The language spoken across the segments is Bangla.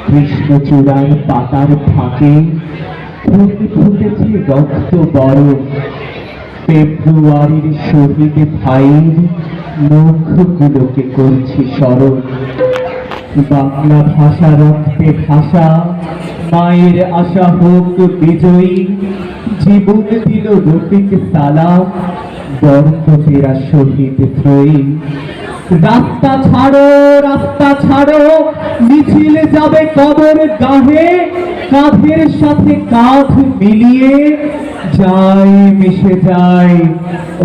কৃষ্ণচূড়ার পাতার ফাঁকে ফুল ফুটেছে রক্ত বরণ। ফেব্রুয়ারির শহীদ ভাইয়ের মুখগুলোকে করছি স্মরণ। বাংলা ভাষা রক্তে ভাষা, মায়ের আশা হোক বিজয়ী। জীবন দিল রফিক সালাম, বর্ষতেরা শহীদ ত্রয়ী। রাস্তা ছাড়ো, রাস্তা ছাড়ো, মিছিল যাবে কবর গাহে। কাঁধের সাথে কাঁধ মিলিয়ে যাই মিশে যায়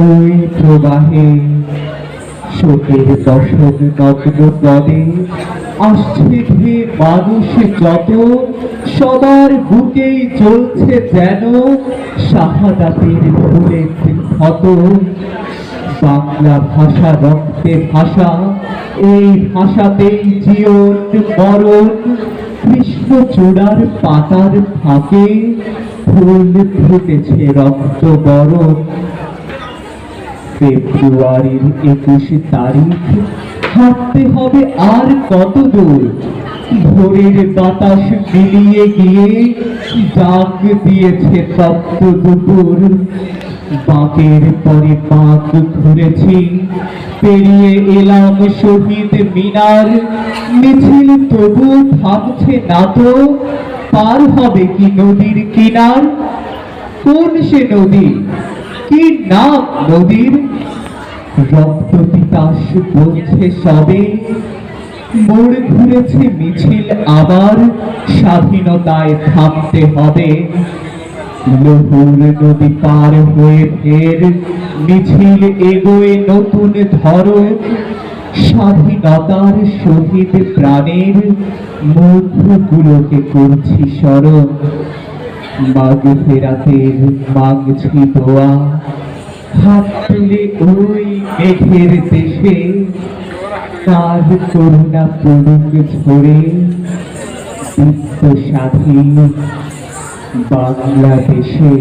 ওই প্রবাহে। শোকের দশক নগ্ন পদে আসছে ধে মানুষ যত, সবার বুকেই চলছে যেন শাহাদাতের ফুলের ক্ষত। বাংলা ভাষা রক্তে ভাষা, এই ভাষাতেই জীবন মরণ। কৃষ্ণচূড়ার পাতার ফাঁকে ফুল ফুটেছে রক্ত বরণ। ফেব্রুয়ারির 21 তারিখ, হাঁটতে হবে আর কত দূর। ভোরের বাতাস মিলিয়ে গিয়ে ডাক দিয়েছে তপ্ত দুপুর। বাঁকের পরে বাঁক ঘুরেছি, পেরিয়ে এলাম শহীদ মিনার। মিছিল তবু থামছে না তো, পার হবে কি নদীর কিনার? কোন সে নদী, কি নাম নদীর? রক্ত পিপাস বলছে সবে, মোড় ঘুরেছে মিছিল আবার। স্বাধীনতায় থামতে হবে। লৌহর নদী পার হয়ে ফের মিছিল এগোয় নতুন ধরন। স্বাধীনতার শহীদ প্রাণের মুখগুলোকে করছি স্মরণ। মাঘ ফেরাতের মাগছি দোয়া, হাত তুলে ওই মেঘের দেশে। কার করুণা পড়ুক ঝরে বিশ্ব স্বাধীন বাংলাদেশে।